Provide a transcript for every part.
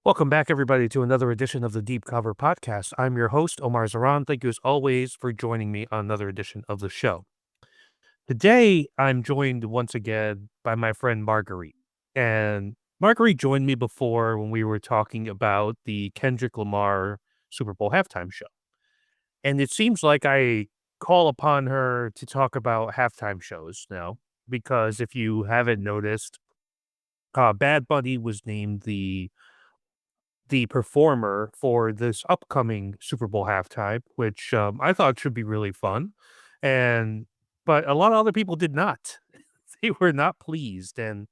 Welcome back, everybody, to another edition of the Deep Cover Podcast. I'm your host, Omar Zaran. Thank you, as always, for joining me on another edition of the show. Today, I'm joined once again by my friend Marguerite. And Marguerite joined me before when we were talking about the Kendrick Lamar Super Bowl halftime show. And it seems like I call upon her to talk about halftime shows now, because if you haven't noticed, Bad Bunny was named the performer for this upcoming Super Bowl halftime, which, I thought should be really fun, and but a lot of other people did not. They were not pleased, and,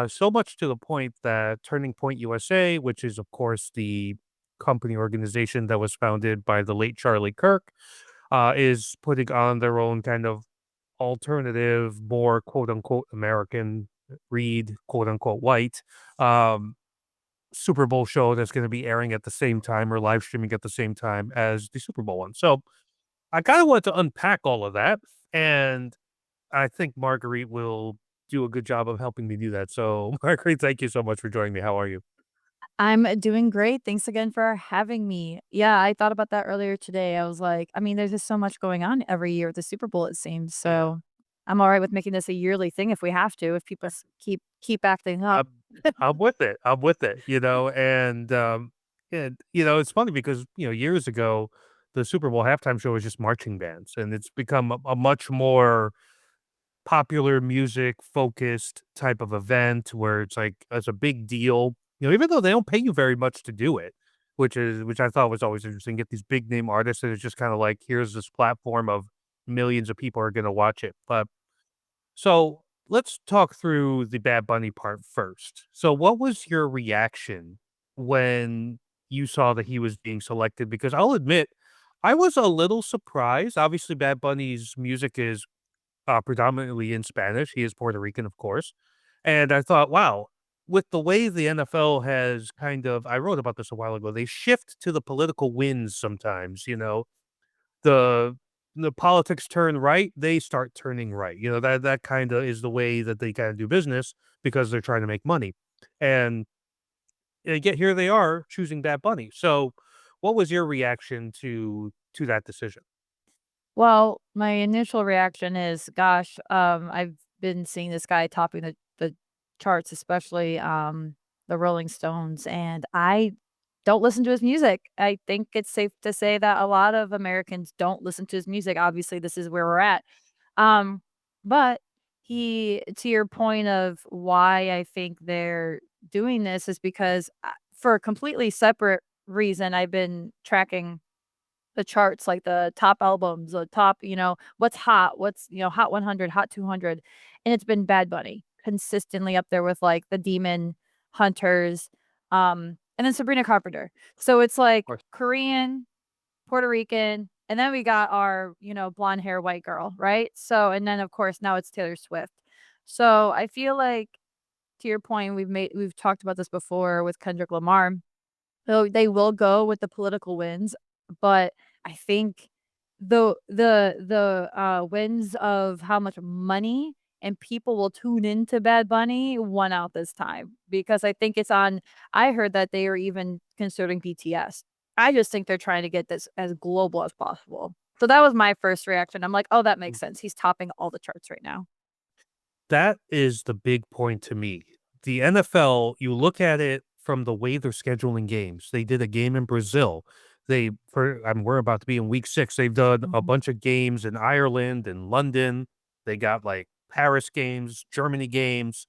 so much to the point that Turning Point USA, which is, of course, the company organization that was founded by the late Charlie Kirk, is putting on their own kind of alternative, more quote unquote American, read quote unquote white, um, Super Bowl show that's gonna be airing at the same time or live streaming at the same time as the Super Bowl one. So, I kinda wanted to unpack all of that, and I think Marguerite will do a good job of helping me do that. So, Marguerite, thank you so much for joining me. How are you? I'm doing great. Thanks again for having me. Yeah, I thought about that earlier today. I was like, I mean, there's just so much going on every year with the Super Bowl, it seems. Yeah. So I'm all right with making this a yearly thing if we have to, if people keep acting up. I'm I'm with it. I'm with it, and it's funny because, years ago, the Super Bowl halftime show was just marching bands, and it's become a much more popular music focused type of event where it's like it's a big deal, even though they don't pay you very much to do it, which I thought was always interesting. Get these big name artists, and it's just kind of like here's this platform of millions of people are going to watch it. But so let's talk through the Bad Bunny part first. So, what was your reaction when you saw that he was being selected? Because I'll admit, I was a little surprised. Obviously, Bad Bunny's music is predominantly in Spanish. He is Puerto Rican, of course. And I thought, wow, with the way the NFL has kind of, I wrote about this a while ago, they shift to the political winds sometimes, the the politics turn right, they start turning right. That kind of is the way that they kind of do business because they're trying to make money. And yet here they are choosing Bad Bunny. So what was your reaction to that decision? Well, my initial reaction is, gosh, I've been seeing this guy topping the charts, especially the Rolling Stones, and I don't listen to his music. I think it's safe to say that a lot of Americans don't listen to his music. Obviously, this is where we're at. Um, but he to your point of why I think they're doing this is because, for a completely separate reason, I've been tracking the charts, like the top albums, the top, what's hot, Hot 100, Hot 200, and it's been Bad Bunny consistently up there with, like, the Demon Hunters, and then Sabrina Carpenter. So it's Of like course. Korean, Puerto Rican, and then we got our, blonde hair white girl, right? So and then, of course, now it's Taylor Swift. So I feel like, to your point, we've talked about this before with Kendrick Lamar. So they will go with the political wins, but I think the wins of how much money and people will tune into Bad Bunny won out this time because I think it's on. I heard that they are even considering BTS. I just think they're trying to get this as global as possible. So that was my first reaction. I'm like, "Oh, that makes sense. He's topping all the charts right now." That is the big point to me. The NFL, you look at it from the way they're scheduling games. They did a game in Brazil. We're about to be in week 6. They've done a Mhm. bunch of games in Ireland and London. They got like Paris games, Germany games.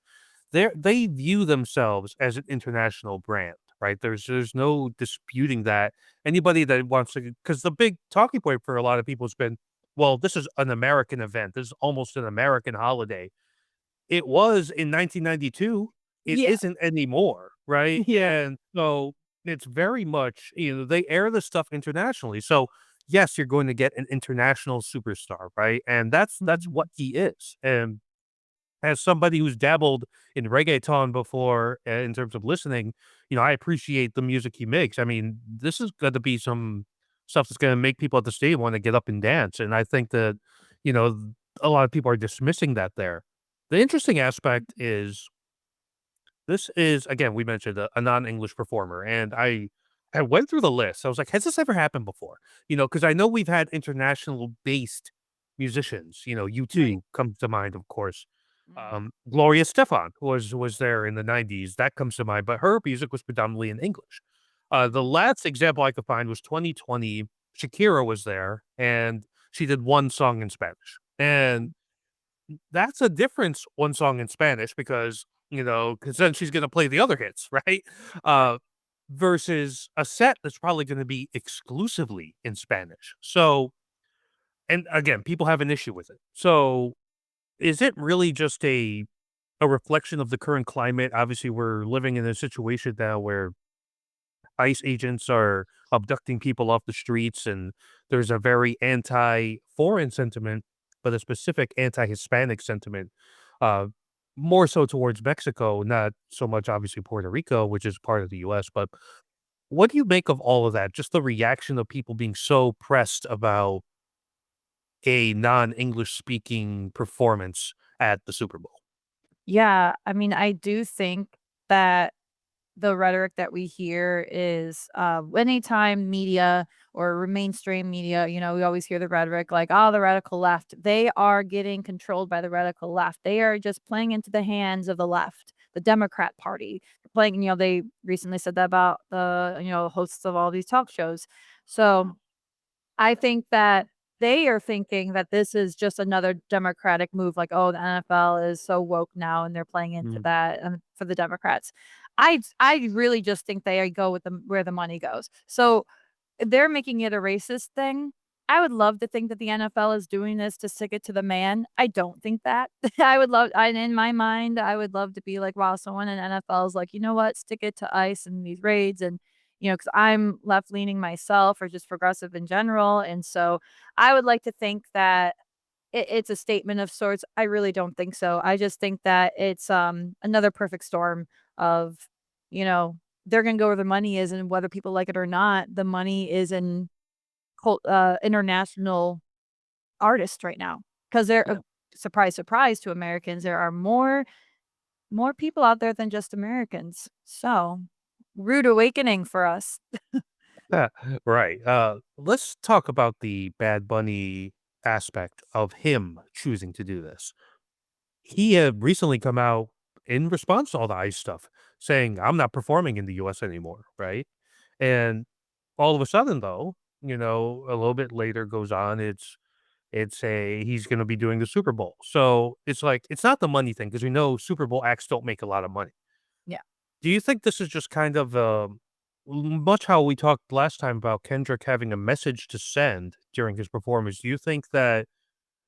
They view themselves as an international brand, right? There's no disputing that. Anybody that wants to, because the big talking point for a lot of people has been, well, this is an American event. This is almost an American holiday. It was in 1992, it Yeah. isn't anymore, right? Yeah. And so, it's very much, they air the stuff internationally, so, yes, you're going to get an international superstar, right? And that's what Mhm. he is, and as somebody who's dabbled in reggaeton before, in terms of listening, I appreciate the music he makes. I mean, this is gonna be some stuff that's gonna make people at the stadium wanna get up and dance, and I think that, you know, a lot of people are dismissing that there. The interesting aspect is This is again, we mentioned a non-English performer, and I went through the list. I was like, "Has this ever happened before?" Because I know we've had international based musicians. Right. U2 comes to mind, of course. Mhm. Gloria Stefan was there in the '90s. That comes to mind, but her music was predominantly in English. The Mhm. last example I could find was 2020. Shakira was there, and she did one song in Spanish, and Mhm. that's a difference, one song in Spanish because then she's gonna play the other hits, right? Right. Uh, versus a set that's probably gonna be exclusively in Spanish. So and again, people have an issue with it. So, is it really just a reflection of the current climate? Obviously, we're living in a situation now where ICE agents are abducting people off the streets, and there's a very anti-foreign sentiment, but a specific anti-Hispanic sentiment, uh, more so towards Mexico, not so much obviously Puerto Rico, which is part of the US. But what do you make of all of that? Just the reaction of people being so pressed about a non-English speaking performance at the Super Bowl. Yeah, I mean, I do think that the rhetoric that we hear is, anytime media or mainstream media, we always hear the rhetoric like, "Oh, the radical left." They are getting controlled by the radical left. They are just playing into the hands of the left, the Democrat Party. They recently said that about the, hosts of all these talk shows. So I think that they are thinking that this is just another Democratic move, like, "Oh, the NFL is so woke now," and they're playing into Mm, that, for the Democrats. I really just think they go with where the money goes. So they're making it a racist thing. I would love to think that the NFL is doing this to stick it to the man. I don't think that. In my mind, I would love to be like, wow, someone in NFL is like, you know what, stick it to ICE and these raids and because I'm left leaning myself or just progressive in general. And so I would like to think that it's a statement of sorts. I really don't think so. I just think that it's another perfect storm of, you know, they're gonna go where the money is, and whether people like it or not, the money is in international artists right now. Because they're yeah. surprise, surprise to Americans, there are more people out there than just Americans. So, rude awakening for us. Yeah, right. Let's talk about the Bad Bunny aspect of him choosing to do this. He had recently come out in response to all the ICE stuff, saying, "I'm not performing in the US anymore," right? And all of a sudden, though, a little bit later goes on, it's a he's gonna be doing the Super Bowl. So it's like it's not the money thing because we know Super Bowl acts don't make a lot of money. Yeah. Do you think this is just kind of, much how we talked last time about Kendrick having a message to send during his performance? Do you think that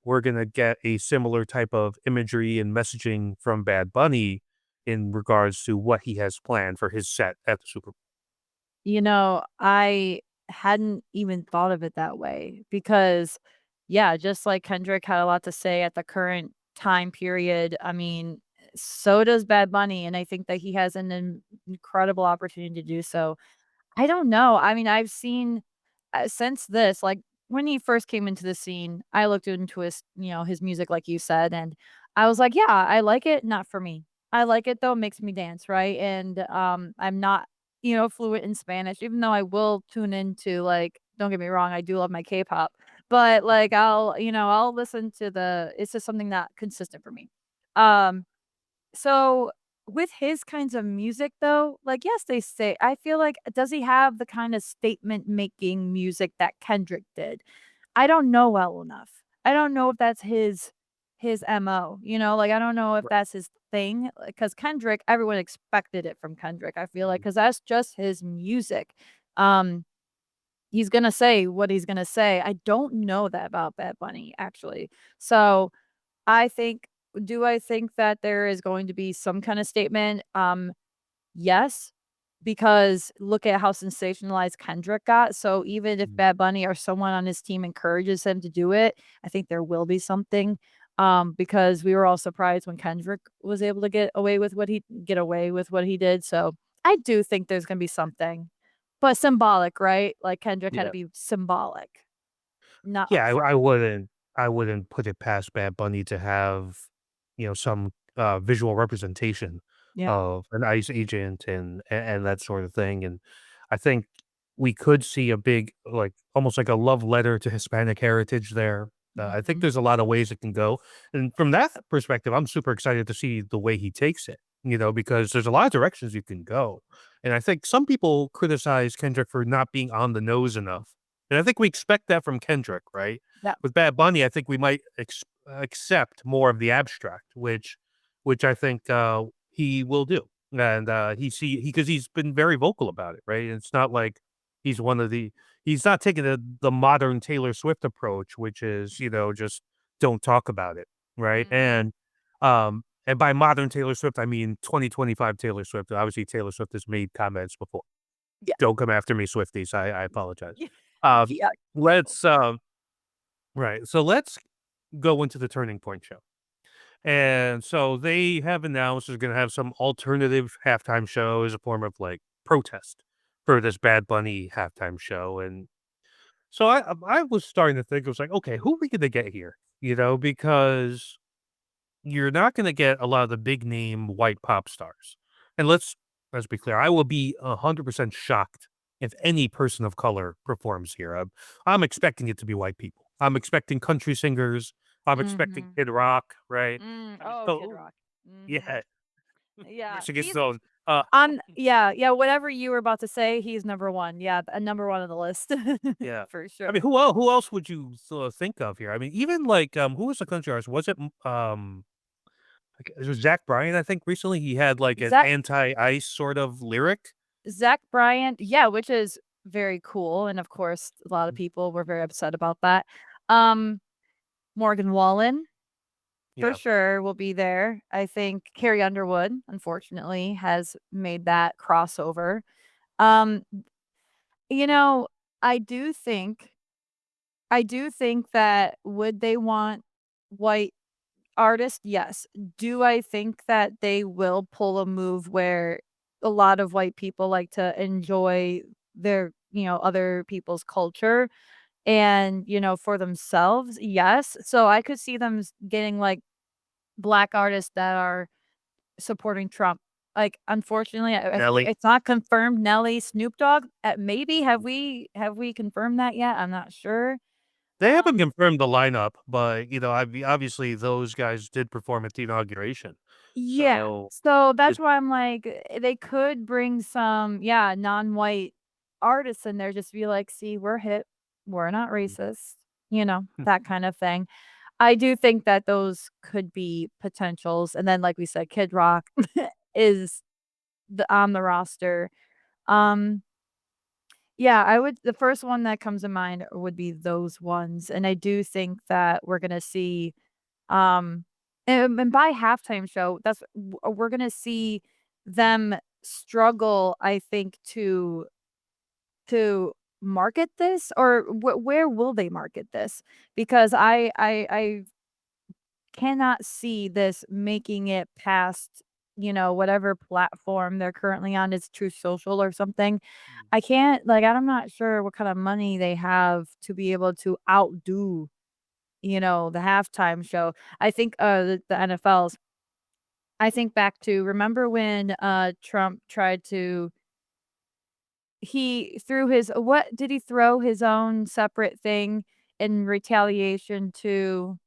we're gonna get a similar type of imagery and messaging from Bad Bunny in regards to what he has planned for his set at the Super Bowl? I hadn't even thought of it that way because, yeah, just like Kendrick had a lot to say at the current time period, I mean, so does Bad Bunny, and I think that he has an incredible opportunity to do so. I don't know. I mean, I've seen since this, like when he first came into the scene, I looked into his music, like you said, and I was like, yeah, I like it. Not for me. I like it though. It makes me dance, right? And I'm not, fluent in Spanish, even though I will tune into like. Don't get me wrong, I do love my K-pop, but like I'll listen to It's just something not consistent for me. Um, so, with his kinds of music though, like, yes, they say I feel like does he have the kind of statement making music that Kendrick did? I don't know well enough. I don't know if that's his MO, like, I don't know if Right. that's his thing, because Kendrick, everyone expected it from Kendrick, I feel like, Mhm. because that's just his music. Um, he's gonna say what he's gonna say. I don't know that about Bad Bunny, actually. So I think do I think that there is going to be some kind of statement? Yes, because look at how sensationalized Kendrick got. So even if Mhm. Bad Bunny or someone on his team encourages him to do it, I think there will be something. Because we were all surprised when Kendrick was able to get away with what he did. So I do think there's gonna be something. But symbolic, right? Like Kendrick had to Yeah. be symbolic, not Yeah, upfront. I wouldn't put it past Bad Bunny to have, some, visual representation Yeah. of an ICE agent and that sort of thing, and I think we could see a big, like, almost like a love letter to Hispanic heritage there. I think Mhm. there's a lot of ways it can go, and from that perspective, I'm super excited to see the way he takes it, because there's a lot of directions you can go, and I think some people criticize Kendrick for not being on the nose enough, and I think we expect that from Kendrick, right? Yeah. With Bad Bunny, I think we might accept more of the abstract, which I think, he will do, and, because he's been very vocal about it, right? It's not like he's one of the he's not taking the modern Taylor Swift approach, which is, just don't talk about it, right? Mhm. And by modern Taylor Swift, I mean 2025 Taylor Swift. Obviously, Taylor Swift has made comments before. Yeah. Don't come after me, Swifties. I apologize. Yeah. Um, Yeah. let's right. So let's go into the Turning Point show. And so they have announced they're gonna have some alternative halftime show as a form of, like, protest for this Bad Bunny halftime show, and so I was starting to think, I was like, "Okay, who are we gonna get here?" Because you're not gonna get a lot of the big name white pop stars, and let's be clear, I will be 100% shocked if any person of color performs here. I'm expecting it to be white people. I'm expecting country singers. I'm expecting Mhm. Kid Rock, right? Oh, Kid So Rock. Mhm. yeah, Yeah, Michigan he's Stone. Uh, on yeah, yeah, whatever you were about to say, he's number 1. Yeah, number 1 on the list. yeah. For I mean, sure. who else would you sort of think of here? I mean, even like, who was the country artist? Was it, like, it was Zach Bryan, I think recently he had like an Zach anti-ICE sort of lyric. Zach Bryan, yeah, which is very cool, and of course, a lot of Mm, people were very upset about that. Um, Morgan Wallen, for yeah. sure, will be there. I think Carrie Underwood, unfortunately, has made that crossover. Um, you know, I do think I do think that would they want white artists? Yes. Do I think that they will pull a move where a lot of white people like to enjoy other people's culture and, for themselves? Yes. So I could see them getting like black artists that are supporting Trump. Like, unfortunately, Nelly. it's not confirmed. Nelly, Snoop Dogg, maybe have we confirmed that yet? I'm not sure. They haven't Um, confirmed the lineup, but, obviously those guys did perform at the inauguration. yeah. So, So that's it why I'm like, they could bring some, yeah, non-white artists in there, just be like, "See, we're hip. We're not racist." That kind of thing. I do think that those could be potentials, and then, like we said, Kid Rock is on the roster. Um Yeah, the first one that comes to mind would be those ones, and I do think that we're gonna see, um and by halftime show, we're gonna see them struggle, I think, to market this, or where will they market this? Because I cannot see this making it past, whatever platform they're currently on, is True Social or something. Mm. I can't like, I'm not sure what kind of money they have to be able to outdo, the halftime show. I think, the NFL's I think back to, remember when, Trump tried to he threw his what did he throw his own separate thing in retaliation to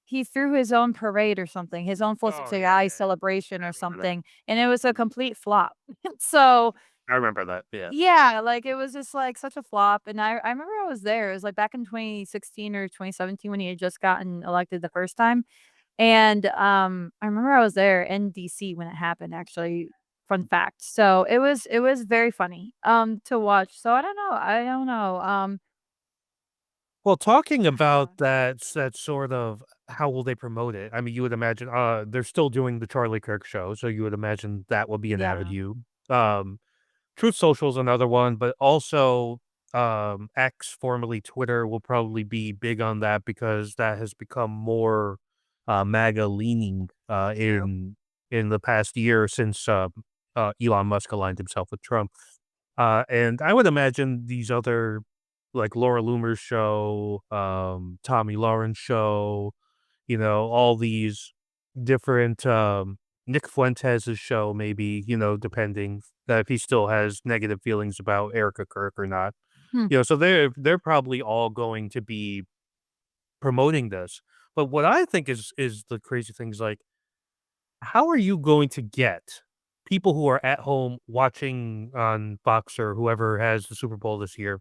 he threw his own parade or something, his own 4th of Oh, yeah, July yeah, yeah. celebration I or remember that. something, and it was a complete flop. So, I remember that, yeah. yeah, like, it was just, like, such a flop, and I remember I was there. It was, like, back in 2016 or 2017 when he had just gotten elected the first time, and, I remember I was there in DC when it happened, actually, fun fact. So, it was very funny, to watch. So, I don't know, Well, talking yeah. about that sort of how will they promote it? I mean, you would imagine, they're still doing the Charlie Kirk show, so you would imagine that will be an Yeah. avenue. Um, Truth Social is another one, but also, X, formerly Twitter, will probably be big on that because that has become more, MAGA leaning, Yep. in the past year since, Elon Musk aligned himself with Trump. And I would imagine these other, like Laura Loomer's show, Tommy Lawrence show, all these different. Nick Fuentes' show, maybe, depending if he still has negative feelings about Erica Kirk or not. Hmm. So they're probably all going to be promoting this. But what I think is the crazy thing is like, how are you going to get people who are at home watching on Fox or whoever has the Super Bowl this year?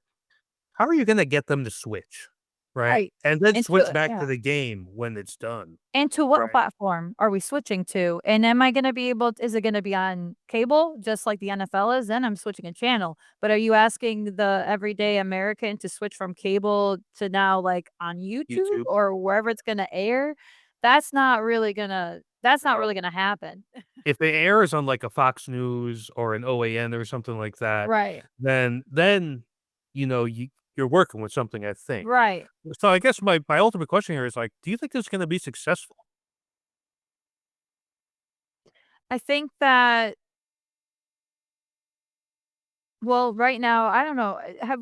How are you going to get them to switch, right? Right. And then And switch to back to yeah. the game when it's done, And to what right? platform are we switching to? And am I gonna be able is it gonna be on cable just like the NFL is? Then I'm switching a channel. But are you asking the everyday American to switch from cable to now, like, on YouTube YouTube. or wherever it's gonna air? That's not No. really gonna happen. If it airs on like a Fox News or an OAN or something like that, Right. then you're working with something, I think. Right. So I guess my ultimate question here is like, do you think this is gonna be successful? I think that well, right now, I don't know,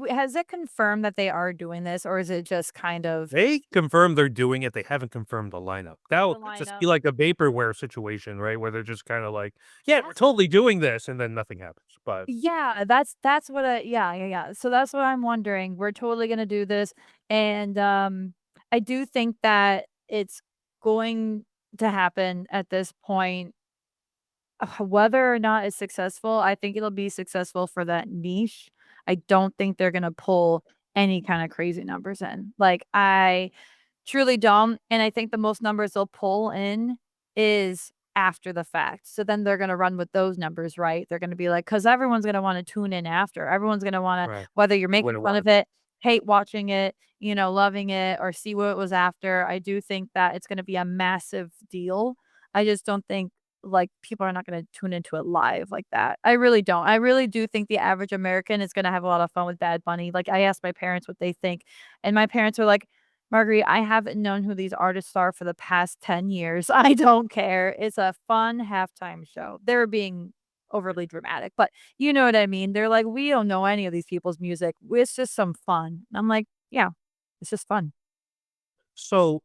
has it confirmed that they are doing this, or is it just kind of They confirmed they're doing it, they haven't confirmed the lineup. That the could just be lineup? like a vaporware situation, right? Where they're just kinda like, "Yeah, we're That's totally doing this," and then nothing happens, but Yeah, that's what I yeah, yeah, yeah. So that's what I'm wondering. We're totally gonna do this, and, I do think that it's going to happen at this point. Whether or not it's successful, I think it'll be successful for that niche. I don't think they're gonna pull any kinda crazy numbers in. Like, I truly don't, and I think the most numbers they'll pull in is after the fact. So then they're gonna run with those numbers, right? They're gonna be like, because everyone's gonna wanna tune in after. Everyone's gonna wanna right. whether you're When making it fun was. of it, hate watching it, loving it, or see what it was after. I do think that it's gonna be a massive deal. I just don't think, like, people are not gonna tune into it live like that. I really don't. I really do think the average American is gonna have a lot of fun with Bad Bunny. Like, I asked my parents what they think, and my parents were like, Marguerite, I haven't known who these artists are for the past 10 years. I don't care. It's a fun halftime show. They're being overly dramatic, but you know what I mean. They're like, we don't know any of these people's music. It's just some fun. I'm like, yeah, it's just fun. So,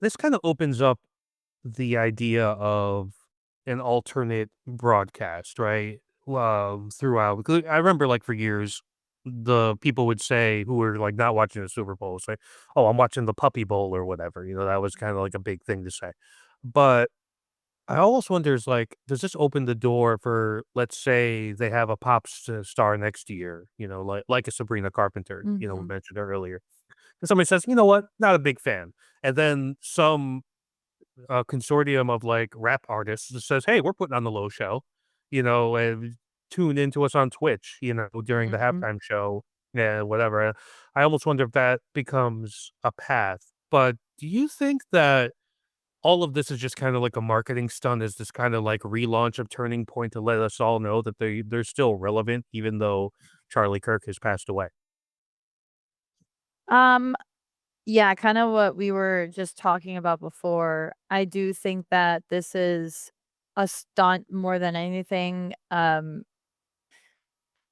this kinda opens up the idea of an alternate broadcast, right? Throughout 'cause I remember, like, for years, the people would say who were, like, not watching the Super Bowl, say, "Oh, I'm watching the Puppy Bowl," or whatever, that was kinda like a big thing to say. But I almost wonder is, like, does this open the door for, let's say, they have a star next year, like a Sabrina Carpenter, we Mhm. mentioned earlier, and somebody says, "You know what? Not a big fan." And then some consortium of like rap artists that says, "Hey, we're putting on the Low Show," and tune into us on Twitch, during the Mhm. halftime show, yeah, whatever. I almost wonder if that becomes a path. But do you think that all of this is just kind of like a marketing stunt? Is this kind of like relaunch of Turning Point to let us all know that they're still relevant, even though Charlie Kirk has passed away? Um, yeah, kinda what we were just talking about before. I do think that this is a stunt more than anything.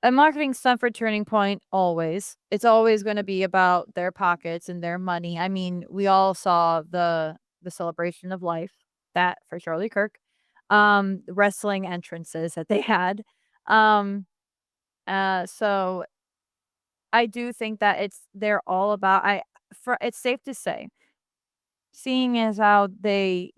A marketing stunt for Turning Point, always. It's always gonna be about their pockets and their money. I mean, we all saw the celebration of life, that for Charlie Kirk, wrestling entrances that they had. Um, so I do think that they're all about it's safe to say, seeing as how they,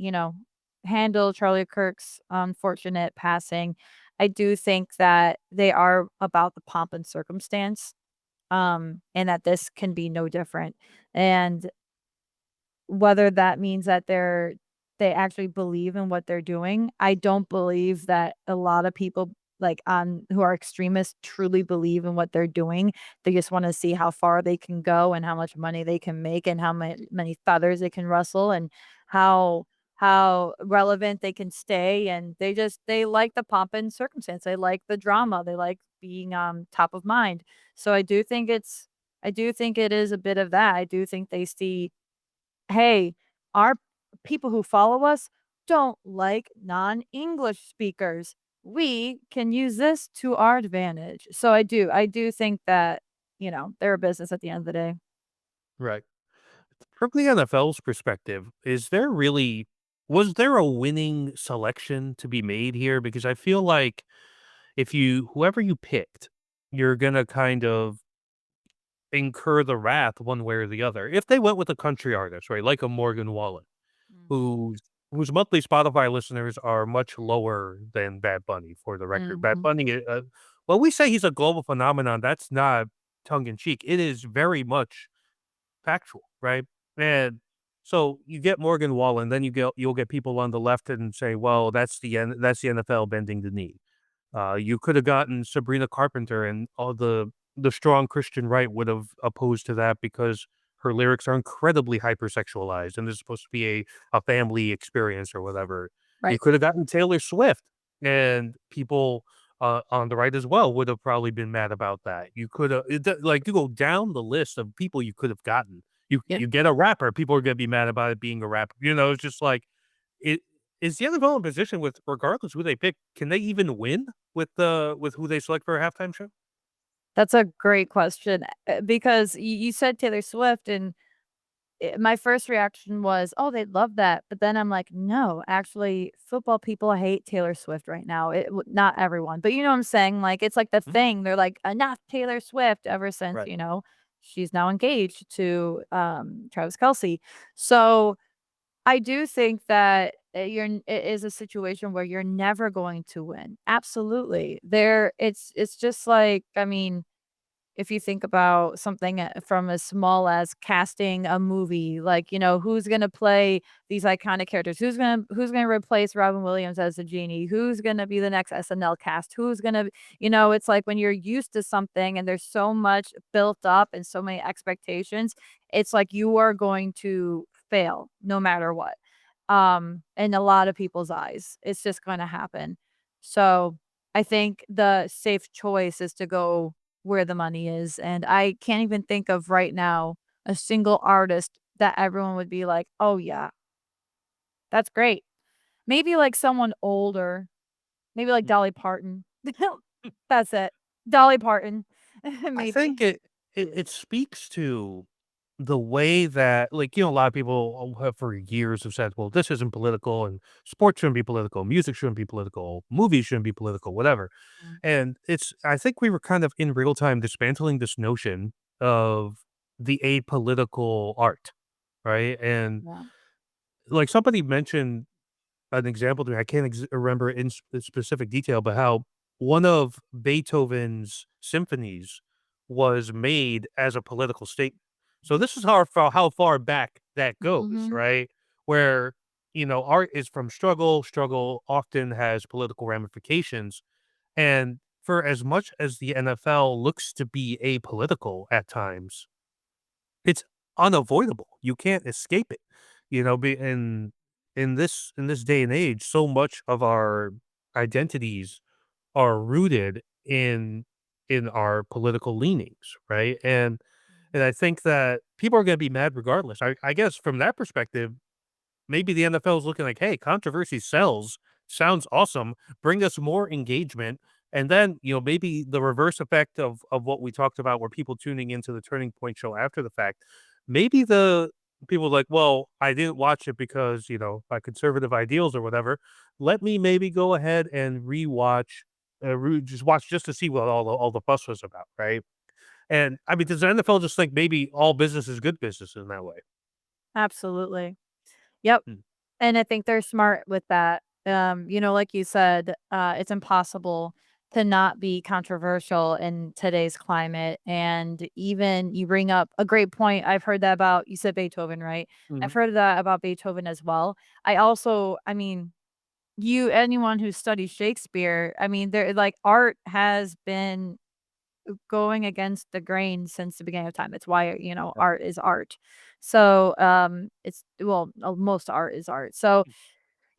handle Charlie Kirk's unfortunate passing, I do think that they are about the pomp and circumstance, and that this can be no different. And whether that means that they actually believe in what they're doing, I don't believe that a lot of people, like, who are extremists truly believe in what they're doing. They just wanna see how far they can go and how much money they can make and how many feathers they can rustle and how relevant they can stay, and they like the pomp and circumstance. They like the drama. They like being, top of mind. So I do think it is a bit of that. I do think they see, "Hey, our people who follow us don't like non-English speakers. We can use this to our advantage." So I do think that, they're a business at the end of the day. Right. From the NFL's perspective, is there really Was there a winning selection to be made here? Because I feel like if you whoever you picked, you're gonna kind of incur the wrath one way or the other. If they went with a country artist, right, like a Morgan Wallen, Mhm. whose monthly Spotify listeners are much lower than Bad Bunny, for the record. Bad Mhm. Bunny, when we say he's a global phenomenon, that's not tongue in cheek. It is very much factual, right? And so you get Morgan Wallen, then you'll get people on the left and say, well, that's the NFL bending the knee. You could have gotten Sabrina Carpenter, and all the strong Christian right would have opposed to that because her lyrics are incredibly hypersexualized, and this is supposed to be a family experience or whatever. You Right. could have gotten Taylor Swift, and people on the right as well would have probably been mad about that. You could have like you go down the list of people you could have gotten. Yeah. You get a rapper, people are gonna be mad about it being a rapper. It's just like it is the NFL in position with regardless who they pick, can they even win with who they select for a halftime show? That's a great question, because you said Taylor Swift, and my first reaction was, "Oh, they'd love that," but then I'm like, "No, actually, football people hate Taylor Swift right now." Not everyone, but you know what I'm saying? Like, it's like the Mhm. thing. They're like, "Enough Taylor Swift," ever since, Right. she's now engaged to, Travis Kelce. So, I do think that, it is a situation where you're never going to win. Absolutely. It's just like, I mean, if you think about something, from as small as casting a movie, like, who's gonna play these iconic characters? Who's gonna replace Robin Williams as a genie? Who's gonna be the next SNL cast? It's like when you're used to something and there's so much built up and so many expectations, it's like you are going to fail no matter what. In a lot of people's eyes, it's just gonna happen. So, I think the safe choice is to go where the money is, and I can't even think of right now a single artist that everyone would be like, "Oh, yeah, that's great." Maybe, like, someone older, maybe, like, Mm. Dolly Parton. That's it. Dolly Parton, I maybe. think it speaks to the way that, like, a lot of people have for years have said, well, this isn't political, and sports shouldn't be political, music shouldn't be political, movies shouldn't be political, whatever. Mm, And I think we were kind of in real time dismantling this notion of the apolitical art, right? And yeah. like somebody mentioned an example to me. I can't remember in specific detail, but how one of Beethoven's symphonies was made as a political statement. So this is how far back that goes, Mhm. right? Where art is from struggle. Struggle often has political ramifications, and for as much as the NFL looks to be apolitical at times, it's unavoidable. You can't escape it. In this day and age, so much of our identities are rooted in our political leanings, right? And I think that people are going to be mad regardless. I guess from that perspective, maybe the NFL is looking like, "Hey, controversy sells. Sounds awesome. Bring us more engagement." And then, maybe the reverse effect of what we talked about where people tuning into the Turning Point show after the fact, maybe the people like, "Well, I didn't watch it because, my conservative ideals or whatever. Let me maybe go ahead and rewatch just watch just to see what all the fuss was about," right? And I mean, does the NFL just think maybe all business is good business in that way? Absolutely. Yep. Hmm. And I think they're smart with that. Like you said, it's impossible to not be controversial in today's climate. And even you bring up a great point. I've heard that about, you said Beethoven, right? I've Mhm. heard that about Beethoven as well. I mean, anyone who studies Shakespeare, I mean, there like art has been going against the grain since the beginning of time. It's why, art is art. So, most art is art. So,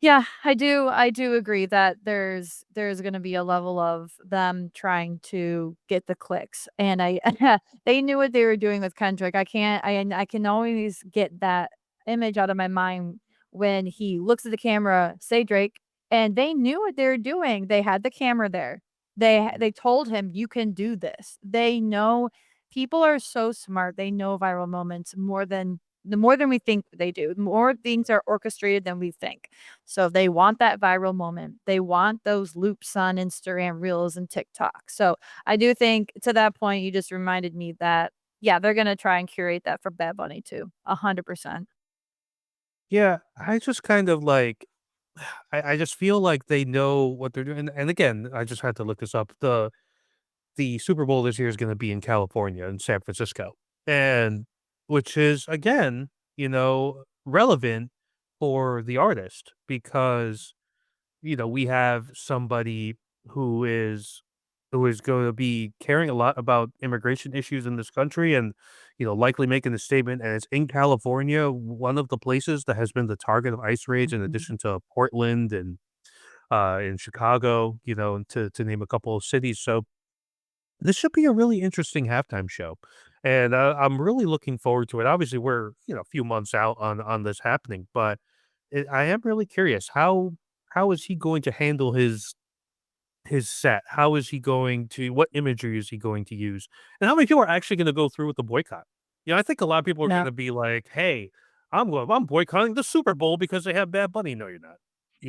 yeah, I do agree that there's gonna be a level of them trying to get the clicks, and I they knew what they were doing with Kendrick. I can always get that image out of my mind when he looks at the camera, "Say Drake," and they knew what they were doing. They had the camera there. They told him, "You can do this." They know people are so smart. They know viral moments more than the more than we think they do. More things are orchestrated than we think. So they want that viral moment. They want those loops on Instagram Reels and TikTok. So I do think to that point, you just reminded me that, yeah, they're gonna try and curate that for Bad Bunny too, 100%. Yeah, I just kind of like I just feel like they know what they're doing, and again, I just had to look this up. The Super Bowl this year is gonna be in California, in San Francisco, and which is, again, relevant for the artist because, we have somebody who is who is gonna be caring a lot about immigration issues in this country and, likely making a statement, and it's in California, one of the places that has been the target of ICE raids in Mhm. addition to Portland and, in Chicago, and to name a couple of cities, so this should be a really interesting halftime show, and, I'm really looking forward to it. Obviously, we're, a few months out on this happening, but I am really curious, how is he going to handle his set? How is he going to what imagery is he going to use? And how many people are actually gonna go through with the boycott? I think a lot of people are No. gonna be like, "Hey, I'm boycotting the Super Bowl because they have Bad Bunny." No, you're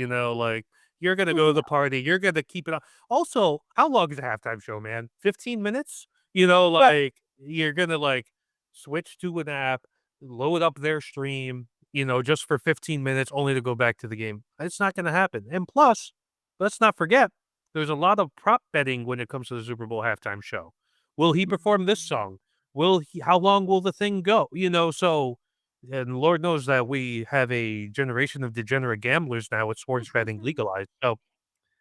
not. Like, you're gonna go to the No. party, you're gonna keep it on. Also, how long is a halftime show, man? 15 minutes? Right. Like, you're gonna, like, switch to an app, load up their stream, just for 15 minutes only to go back to the game. It's not gonna happen, and plus, let's not forget there's a lot of prop betting when it comes to the Super Bowl halftime show. Will he perform this song? Will he how long will the thing go? So and Lord knows that we have a generation of degenerate gamblers now with sports betting legalized. So,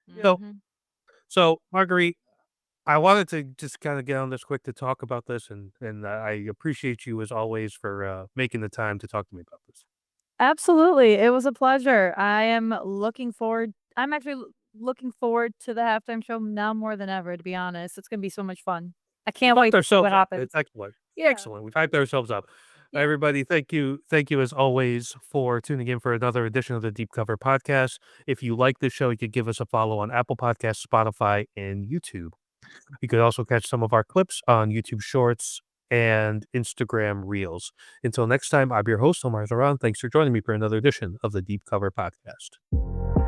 you know, Mhm. so Marguerite, I wanted to just kind of get on this quick to talk about this and I appreciate you as always for making the time to talk to me about this. Absolutely, it was a pleasure. I'm actually looking forward to the halftime show now more than ever, to be honest. It's gonna be so much fun. I We've can't hyped wait to see what ourselves up. happens. It's excellent. Yeah, Excellent. We've hyped ourselves up. yeah. Everybody, thank you as always for tuning in for another edition of the Deep Cover Podcast. If you like this show, you could give us a follow on Apple Podcasts, Spotify, and YouTube. You could also catch some of our clips on YouTube Shorts and Instagram Reels. Until next time, I'm your host, Omar Zaran. Thanks for joining me for another edition of the Deep Cover Podcast.